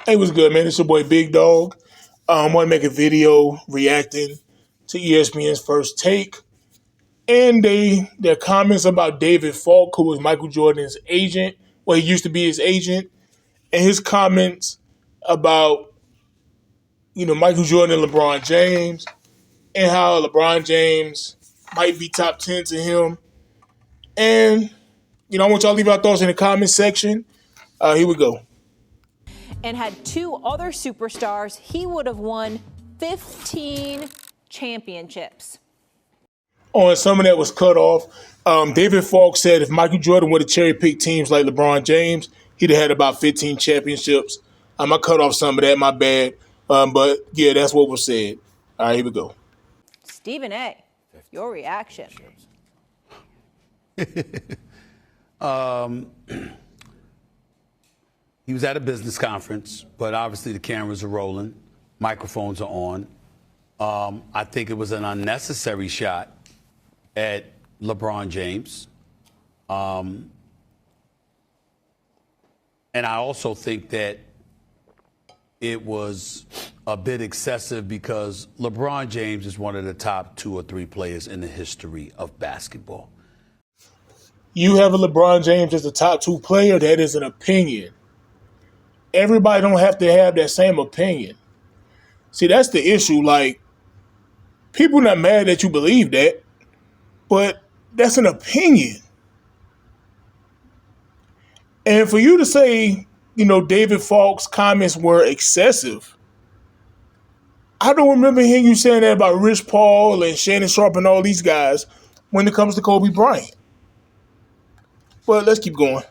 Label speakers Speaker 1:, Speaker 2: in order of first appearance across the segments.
Speaker 1: Hey, what's good, man? It's your boy Big Dog. I want to make a video reacting to ESPN's first take and their comments about David Falk, who was Michael Jordan's agent. Well, he used to be his agent, and his comments about Michael Jordan and LeBron James, and how LeBron James might be top 10 to him. And I want y'all to leave our thoughts in the comment section. Here we go.
Speaker 2: And had two other superstars, he would have won 15 championships.
Speaker 1: On some of that was cut off. David Falk said if Michael Jordan would have cherry-picked teams like LeBron James, he'd have had about 15 championships. I cut off some of that, my bad. But, yeah, that's what was said. All right, here we go.
Speaker 2: Stephen A., your reaction.
Speaker 3: He was at a business conference, but obviously the cameras are rolling, microphones are on. I think it was an unnecessary shot at LeBron James. And I also think that it was a bit excessive because LeBron James is one of the top 2 or 3 players in the history of basketball.
Speaker 1: You have a LeBron James as the top 2 player, that is an opinion. Everybody don't have to have that same opinion. See, that's the issue. Like, people not mad that you believe that, but that's an opinion. And for you to say, David Falk's comments were excessive, I don't remember hearing you saying that about Rich Paul and Shannon Sharp and all these guys when it comes to Kobe Bryant. But let's keep going.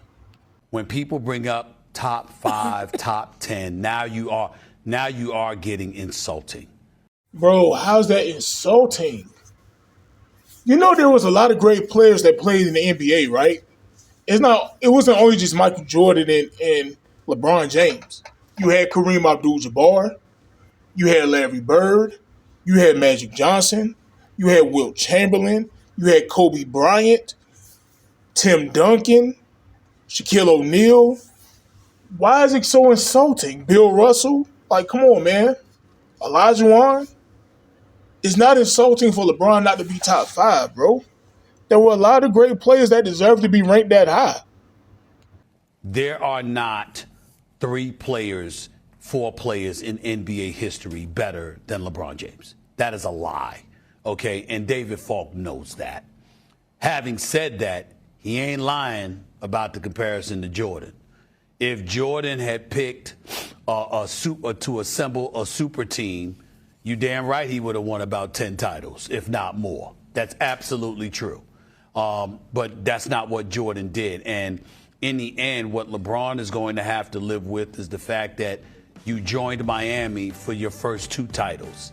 Speaker 3: When people bring up top 5, top 10, now you are getting insulting.
Speaker 1: Bro, how's that insulting? There was a lot of great players that played in the NBA, right? It wasn't only just Michael Jordan and LeBron James. You had Kareem Abdul-Jabbar, you had Larry Bird, you had Magic Johnson, you had Wilt Chamberlain, you had Kobe Bryant, Tim Duncan, Shaquille O'Neal. Why is it so insulting? Bill Russell? Like, come on, man. Olajuwon? It's not insulting for LeBron not to be top 5, bro. There were a lot of great players that deserve to be ranked that high.
Speaker 3: There are not 3 players, 4 players in NBA history better than LeBron James. That is a lie, okay? And David Falk knows that. Having said that, he ain't lying about the comparison to Jordan. If Jordan had picked to assemble a super team, you damn right he would have won about 10 titles, if not more. That's absolutely true. But that's not what Jordan did. And in the end, what LeBron is going to have to live with is the fact that you joined Miami for your first 2 titles.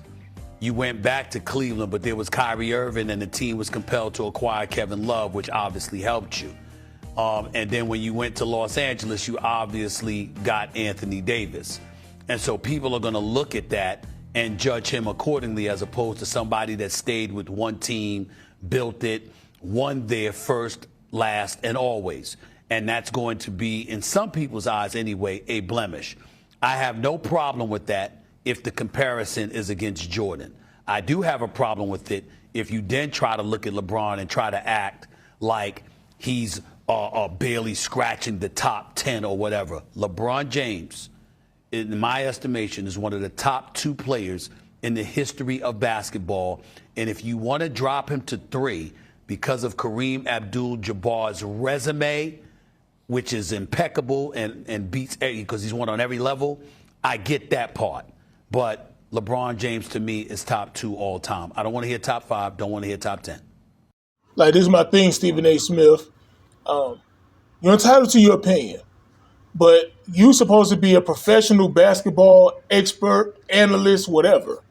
Speaker 3: You went back to Cleveland, but there was Kyrie Irving, and the team was compelled to acquire Kevin Love, which obviously helped you. And then when you went to Los Angeles, you obviously got Anthony Davis. And so people are going to look at that and judge him accordingly, as opposed to somebody that stayed with one team, built it, won there first, last, and always. And that's going to be, in some people's eyes anyway, a blemish. I have no problem with that if the comparison is against Jordan. I do have a problem with it if you then try to look at LeBron and try to act like he's barely scratching the top 10 or whatever. LeBron James, in my estimation, is one of the top 2 players in the history of basketball. And if you want to drop him to 3 because of Kareem Abdul-Jabbar's resume, which is impeccable and beats because he's won on every level, I get that part. But LeBron James, to me, is top 2 all time. I don't want to hear top 5, don't want to hear top 10.
Speaker 1: Like, this is my thing, Stephen A. Smith. You're entitled to your opinion, but you're supposed to be a professional basketball expert, analyst, whatever.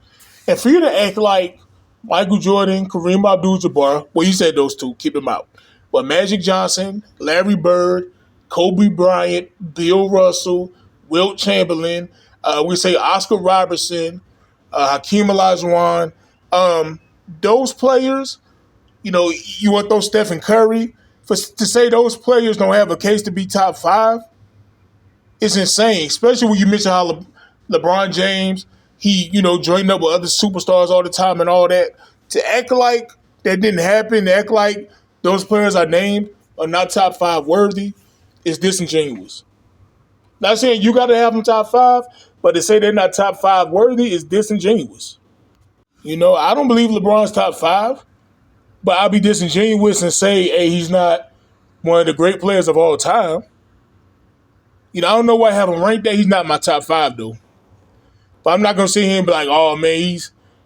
Speaker 1: And for you to act like Michael Jordan, Kareem Abdul-Jabbar, well, you said those 2, keep them out. But Magic Johnson, Larry Bird, Kobe Bryant, Bill Russell, Wilt Chamberlain, we say Oscar Robertson, Hakeem Olajuwon, those players, you want those Stephen Curry, to say those players don't have a case to be top 5 It's insane, especially when you mention how LeBron James, he, joined up with other superstars all the time and all that. To act like that didn't happen, to act like those players I named are not top five worthy, is disingenuous. Not saying you got to have them top five, but to say they're not top five worthy is disingenuous. I don't believe LeBron's top five, but I'll be disingenuous and say, hey, he's not one of the great players of all time. I don't know why I have him ranked there. He's not my top five though. But I'm not gonna sit here and be like, oh man,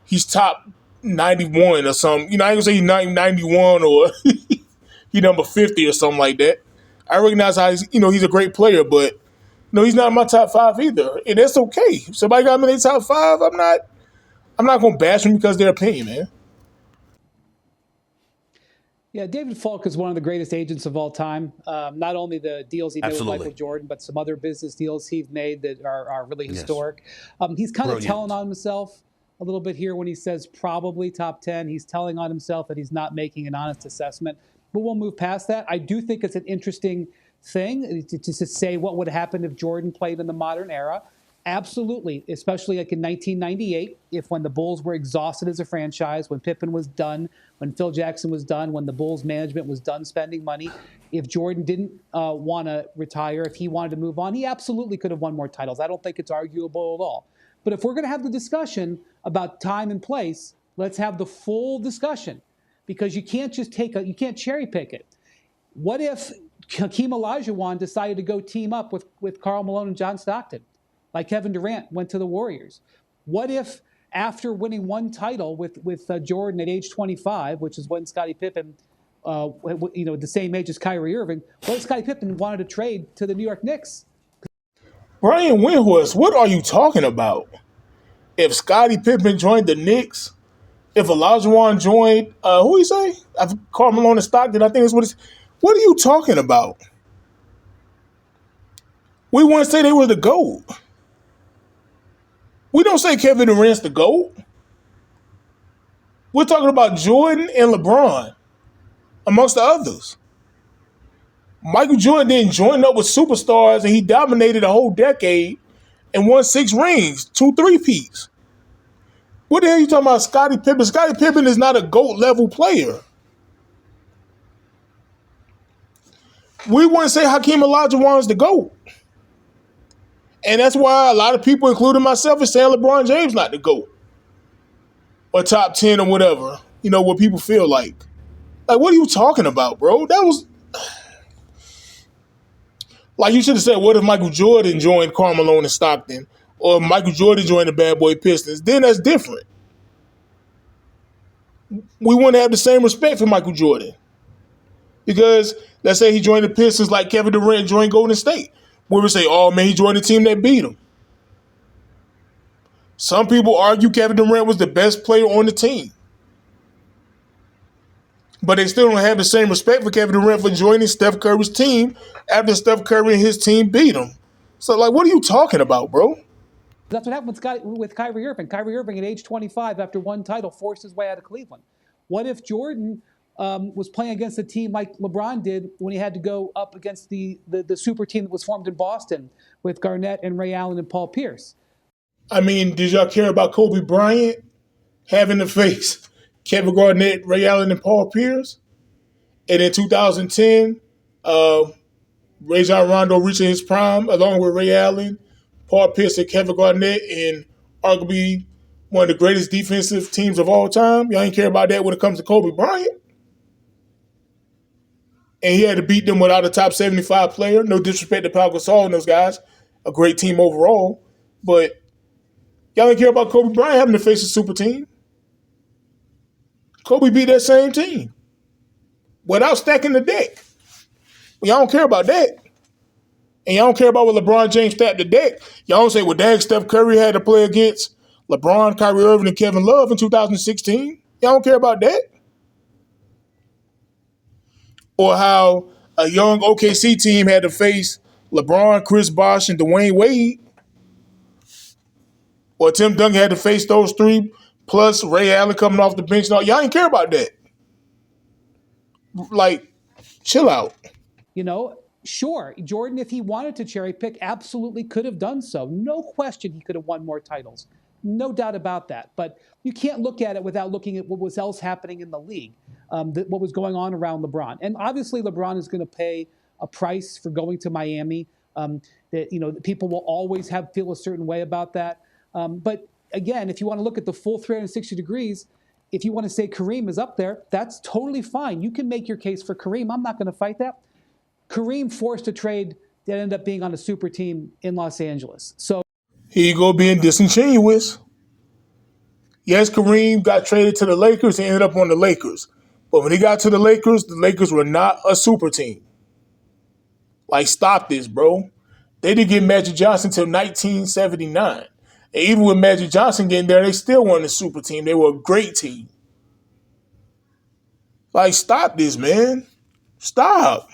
Speaker 1: he's top 91 or something. I ain't gonna say he's 91 or he number 50 or something like that. I recognize how he's a great player, but he's not in my top five either, and that's okay. If somebody got him in their top five, I'm not gonna bash them because of their opinion, man.
Speaker 4: Yeah, David Falk is one of the greatest agents of all time. Not only the deals he made with Michael Jordan, but some other business deals he's made that are really historic. He's kind of telling on himself a little bit here when he says probably top 10. He's telling on himself that he's not making an honest assessment. But we'll move past that. I do think it's an interesting thing to say what would happen if Jordan played in the modern era. Absolutely, especially like in 1998, when the Bulls were exhausted as a franchise, when Pippen was done, when Phil Jackson was done, when the Bulls management was done spending money. If Jordan didn't want to retire, if he wanted to move on, he absolutely could have won more titles. I don't think it's arguable at all. But if we're going to have the discussion about time and place, let's have the full discussion, because you can't just you can't cherry pick it. What if Hakeem Olajuwon decided to go team up with Karl Malone and John Stockton, like Kevin Durant went to the Warriors? What if after winning one title with Jordan at age 25, which is when Scottie Pippen, the same age as Kyrie Irving, what if Scottie Pippen wanted to trade to the New York Knicks?
Speaker 1: Brian Windhorst, what are you talking about? If Scottie Pippen joined the Knicks, if Olajuwon joined, who you say? Karl Malone and Stockton, I think is what it's. What are you talking about? We want to say they were the GOAT. We don't say Kevin Durant's the GOAT. We're talking about Jordan and LeBron, amongst the others. Michael Jordan didn't join up with superstars, and he dominated a whole decade and won 6 rings, 2 3-peats. What the hell are you talking about, Scottie Pippen? Scottie Pippen is not a GOAT level player. We wouldn't say Hakeem Olajuwon is the GOAT. And that's why a lot of people, including myself, are saying LeBron James not the GOAT. Or top 10 or whatever. What people feel like. Like, what are you talking about, bro? That was... Like, you should have said, what if Michael Jordan joined Karl Malone and Stockton? Or Michael Jordan joined the Bad Boy Pistons? Then that's different. We wouldn't have the same respect for Michael Jordan. Because, let's say he joined the Pistons like Kevin Durant joined Golden State. We would say, oh man, he joined the team that beat him. Some people argue Kevin Durant was the best player on the team. But they still don't have the same respect for Kevin Durant for joining Steph Curry's team after Steph Curry and his team beat him. So, like, what are you talking about, bro?
Speaker 4: That's what happened with Kyrie Irving. Kyrie Irving at age 25, after one title, forced his way out of Cleveland. What if Jordan was playing against a team like LeBron did when he had to go up against the super team that was formed in Boston with Garnett and Ray Allen and Paul Pierce?
Speaker 1: I mean, did y'all care about Kobe Bryant having to face Kevin Garnett, Ray Allen, and Paul Pierce? And in 2010, Rajon Rondo reaching his prime along with Ray Allen, Paul Pierce, and Kevin Garnett, and arguably one of the greatest defensive teams of all time. Y'all ain't care about that when it comes to Kobe Bryant. And he had to beat them without a top 75 player. No disrespect to Pau Gasol and those guys. A great team overall. But y'all ain't care about Kobe Bryant having to face a super team. Kobe beat that same team without stacking the deck. Y'all don't care about that. And y'all don't care about what LeBron James stacked the deck. Y'all don't say, well, dang, Steph Curry had to play against LeBron, Kyrie Irving, and Kevin Love in 2016. Y'all don't care about that. Or how a young OKC team had to face LeBron, Chris Bosh, and Dwayne Wade. Or Tim Duncan had to face those three, plus Ray Allen coming off the bench. And all. Y'all ain't care about that. Like, chill out.
Speaker 4: Sure, Jordan, if he wanted to cherry pick, absolutely could have done so. No question he could have won more titles. No doubt about that. But you can't look at it without looking at what was else happening in the league, what was going on around LeBron. And obviously, LeBron is going to pay a price for going to Miami. That people will always feel a certain way about that. But again, if you want to look at the full 360 degrees, if you want to say Kareem is up there, that's totally fine. You can make your case for Kareem. I'm not going to fight that. Kareem forced a trade that ended up being on a super team in Los Angeles. So
Speaker 1: here you go being disingenuous. Yes, Kareem got traded to the Lakers and ended up on the Lakers. But when he got to the Lakers were not a super team. Like, stop this, bro. They didn't get Magic Johnson until 1979. And even with Magic Johnson getting there, they still weren't a super team. They were a great team. Like, stop this, man. Stop.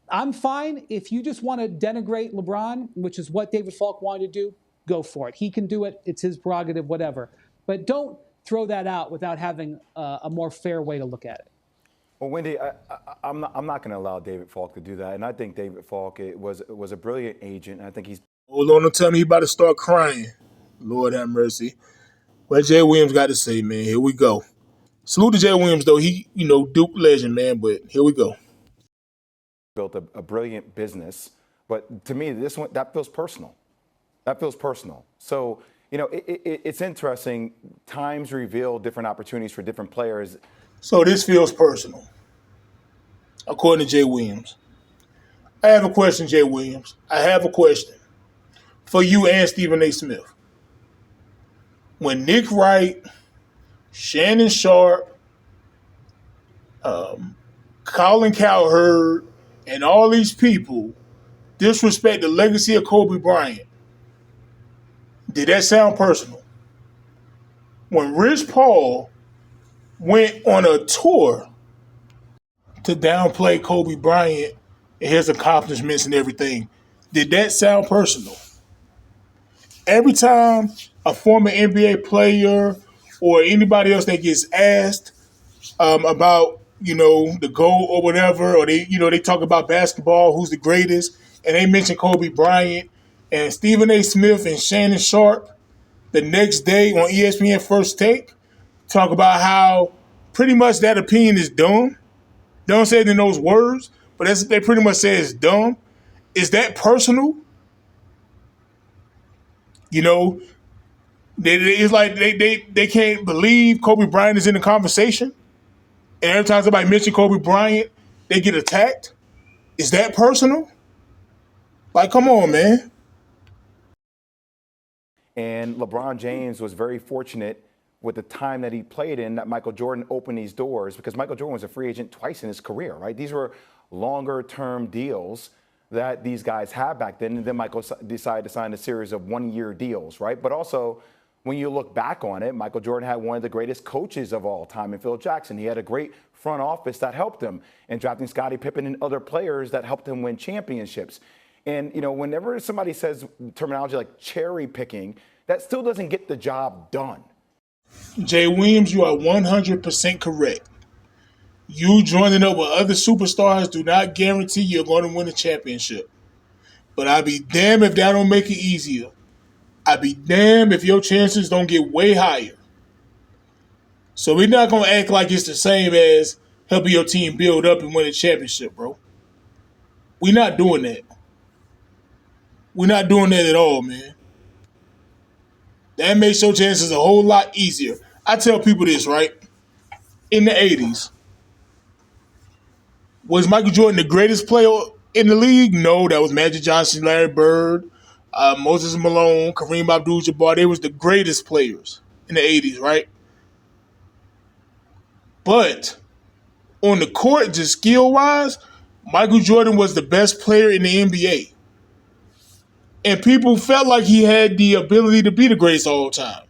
Speaker 4: I'm fine. If you just want to denigrate LeBron, which is what David Falk wanted to do, go for it. He can do it. It's his prerogative, whatever. But don't throw that out without having a more fair way to look at it.
Speaker 5: Well, Wendy, I'm not going to allow David Falk to do that. And I think David Falk was a brilliant agent. And I think he's...
Speaker 1: Hold on, don't tell me he about to start crying. Lord have mercy. What Jay Williams got to say, man. Here we go. Salute to Jay Williams, though. He, Duke legend, man. But here we go.
Speaker 5: Built a brilliant business. But to me, that feels personal. That feels personal. So, it's interesting. Times reveal different opportunities for different players.
Speaker 1: So this feels personal, according to Jay Williams. I have a question, Jay Williams. I have a question for you and Stephen A. Smith. When Nick Wright, Shannon Sharp, Colin Cowherd, and all these people disrespect the legacy of Kobe Bryant, did that sound personal? When Rich Paul went on a tour to downplay Kobe Bryant and his accomplishments and everything, did that sound personal? Every time a former NBA player or anybody else that gets asked about, the GOAT or whatever, or they talk about basketball, who's the greatest, and they mention Kobe Bryant and Stephen A. Smith and Shannon Sharp the next day on ESPN First Take talk about how pretty much that opinion is dumb. They don't say it in those words, but they pretty much say it's dumb. Is that personal? It's like they can't believe Kobe Bryant is in the conversation. And every time somebody mentions Kobe Bryant, they get attacked. Is that personal? Like, come on, man.
Speaker 5: And LeBron James was very fortunate with the time that he played in that Michael Jordan opened these doors, because Michael Jordan was a free agent twice in his career, right? These were longer term deals that these guys had back then. And then Michael decided to sign a series of 1-year deals, right? But also, when you look back on it, Michael Jordan had one of the greatest coaches of all time in Phil Jackson. He had a great front office that helped him in drafting Scottie Pippen and other players that helped him win championships. And, whenever somebody says terminology like cherry picking, that still doesn't get the job done.
Speaker 1: Jay Williams, you are 100% correct. You joining up with other superstars do not guarantee you're going to win a championship. But I'd be damned if that don't make it easier. I'd be damned if your chances don't get way higher. So we're not going to act like it's the same as helping your team build up and win a championship, bro. We're not doing that. We're not doing that at all, man. That makes your chances a whole lot easier. I tell people this, right? In the 80s, was Michael Jordan the greatest player in the league? No, that was Magic Johnson, Larry Bird, Moses Malone, Kareem Abdul-Jabbar. They was the greatest players in the 80s, right? But on the court, just skill-wise, Michael Jordan was the best player in the NBA. And people felt like he had the ability to be the greatest all time.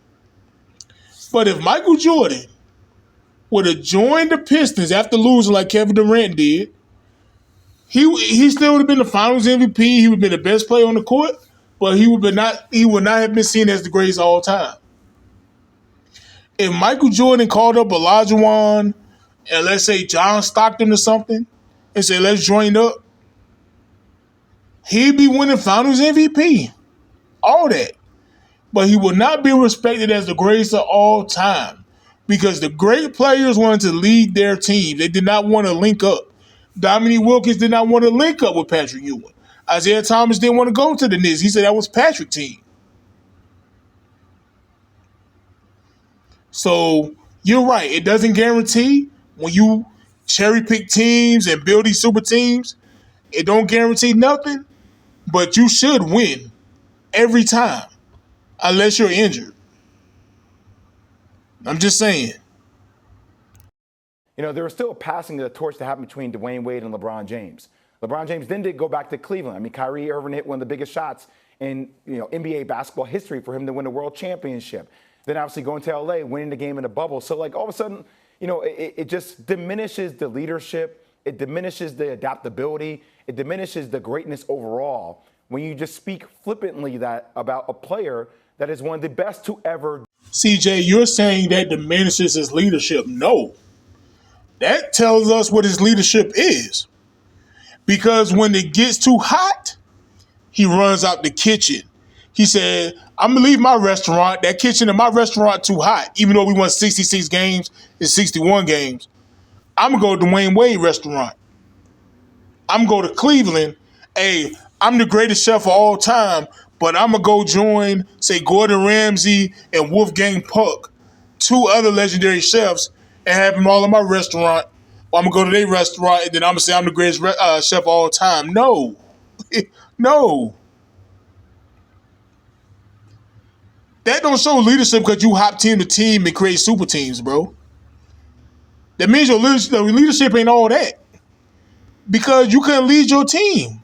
Speaker 1: But if Michael Jordan would have joined the Pistons after losing like Kevin Durant did, he still would have been the Finals MVP. He would have been the best player on the court, but he would not have been seen as the greatest all time. If Michael Jordan called up Olajuwon and let's say John Stockton or something and said, let's join up, He'd be winning Finals MVP. All that. But he will not be respected as the greatest of all time because the great players wanted to lead their team. They did not want to link up. Dominique Wilkins did not want to link up with Patrick Ewing. Isaiah Thomas didn't want to go to the Knicks. He said that was Patrick's team. So you're right. It doesn't guarantee when you cherry pick teams and build these super teams. It don't guarantee nothing, but you should win every time unless you're injured. I'm just saying.
Speaker 5: You know, there was still a passing of the torch that happened between Dwayne Wade and LeBron James. LeBron James then did go back to Cleveland. I mean, Kyrie Irving hit one of the biggest shots in NBA basketball history for him to win a world championship. Then obviously going to LA, winning the game in the bubble. So like all of a sudden, it just diminishes the leadership. It diminishes the adaptability. It diminishes the greatness overall when you just speak flippantly about a player that is one of the best to ever.
Speaker 1: CJ, you're saying that diminishes his leadership. No. That tells us what his leadership is. Because when it gets too hot, he runs out the kitchen. He said, I'm going to leave my restaurant, that kitchen in my restaurant too hot, even though we won 66 games and 61 games. I'm going to go to Dwayne Wade restaurant. I'm going to go to Cleveland. Hey, I'm the greatest chef of all time, but I'm going to go join, say, Gordon Ramsay and Wolfgang Puck, two other legendary chefs, and have them all in my restaurant. Or I'm going to go to their restaurant, and then I'm going to say I'm the greatest chef of all time. No. No. That don't show leadership because you hop team to team and create super teams, bro. That means your leadership ain't all that. Because you couldn't lead your team.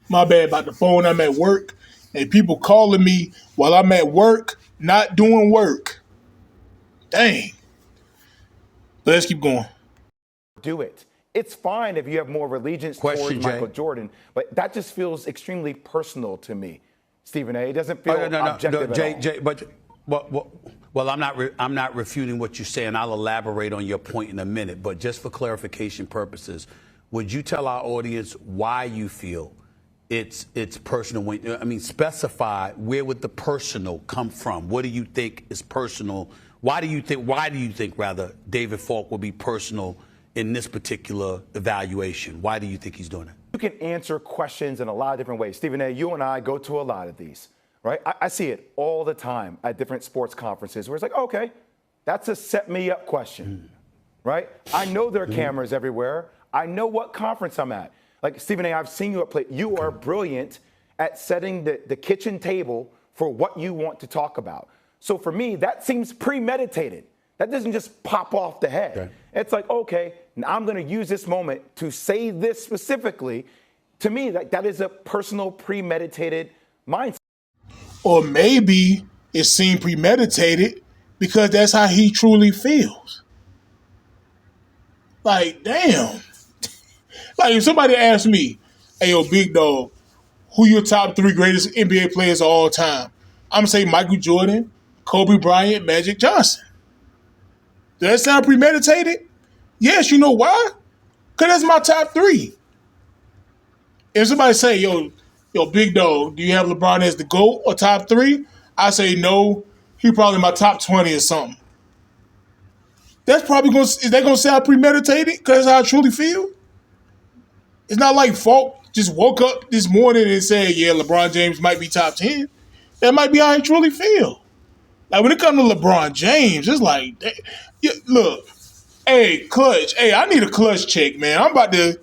Speaker 1: My bad about the phone. I'm at work, and people calling me while I'm at work, not doing work. Dang. But let's keep going.
Speaker 5: Do it. It's fine if you have more allegiance towards Michael Jordan, but that just feels extremely personal to me, Stephen A. It doesn't feel objective at all.
Speaker 3: Jay, well, I'm not refuting what you say, and I'll elaborate on your point in a minute. But just for clarification purposes, would you tell our audience why you feel it's personal? I mean, specify where would the personal come from? What do you think is personal? Why do you think rather David Falk will be personal in this particular evaluation? Why do you think he's doing it?
Speaker 5: You can answer questions in a lot of different ways. Stephen A., you and I go to a lot of these, right? I see it all the time at different sports conferences where it's like, okay, that's a set me up question, right? I know there are cameras everywhere. I know what conference I'm at. Like, Stephen A., I've seen you at play. You are brilliant at setting the kitchen table for what you want to talk about. So for me, that seems premeditated. That doesn't just pop off the head. Okay. It's like, okay, I'm going to use this moment to say this specifically. To me, that is a personal, premeditated mindset.
Speaker 1: Or maybe it seemed premeditated because that's how he truly feels. Like, damn. Like, if somebody asked me, hey, yo, big dog, who your top 3 greatest NBA players of all time? I'm going to say Michael Jordan, Kobe Bryant, Magic Johnson. Does that sound premeditated? Yes, you know why? Because that's my top 3. If somebody say, yo, big dog, do you have LeBron as the GOAT or top 3? I say no, he probably my top 20 or something. That's probably going to, is that going to sound premeditated? Because that's how I truly feel? It's not like Falk just woke up this morning and said, yeah, LeBron James might be top 10. That might be how I truly feel. Like, when it comes to LeBron James, it's like, look, hey, Clutch, hey, I need a clutch check, man. I'm about to,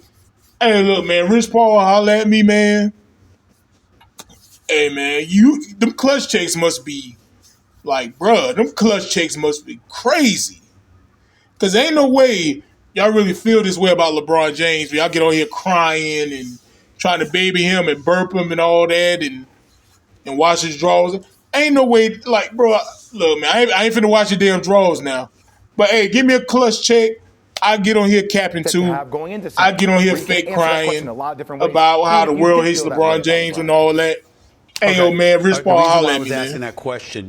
Speaker 1: hey, look, man, Rich Paul holler at me, man. Hey, man, them clutch checks must be, like, bruh, them clutch checks must be crazy. Because there ain't no way y'all really feel this way about LeBron James. Y'all get on here crying and trying to baby him and burp him and all that and wash his drawers. Ain't no way, like, bro, look, man, I ain't finna watch your damn drawers now. But, hey, give me a clutch check. I get on here capping too. I get on here fake crying about how the world hates LeBron James and all that. Hey, yo, man, Rich Paul holler at me, man.
Speaker 3: I was asking that question.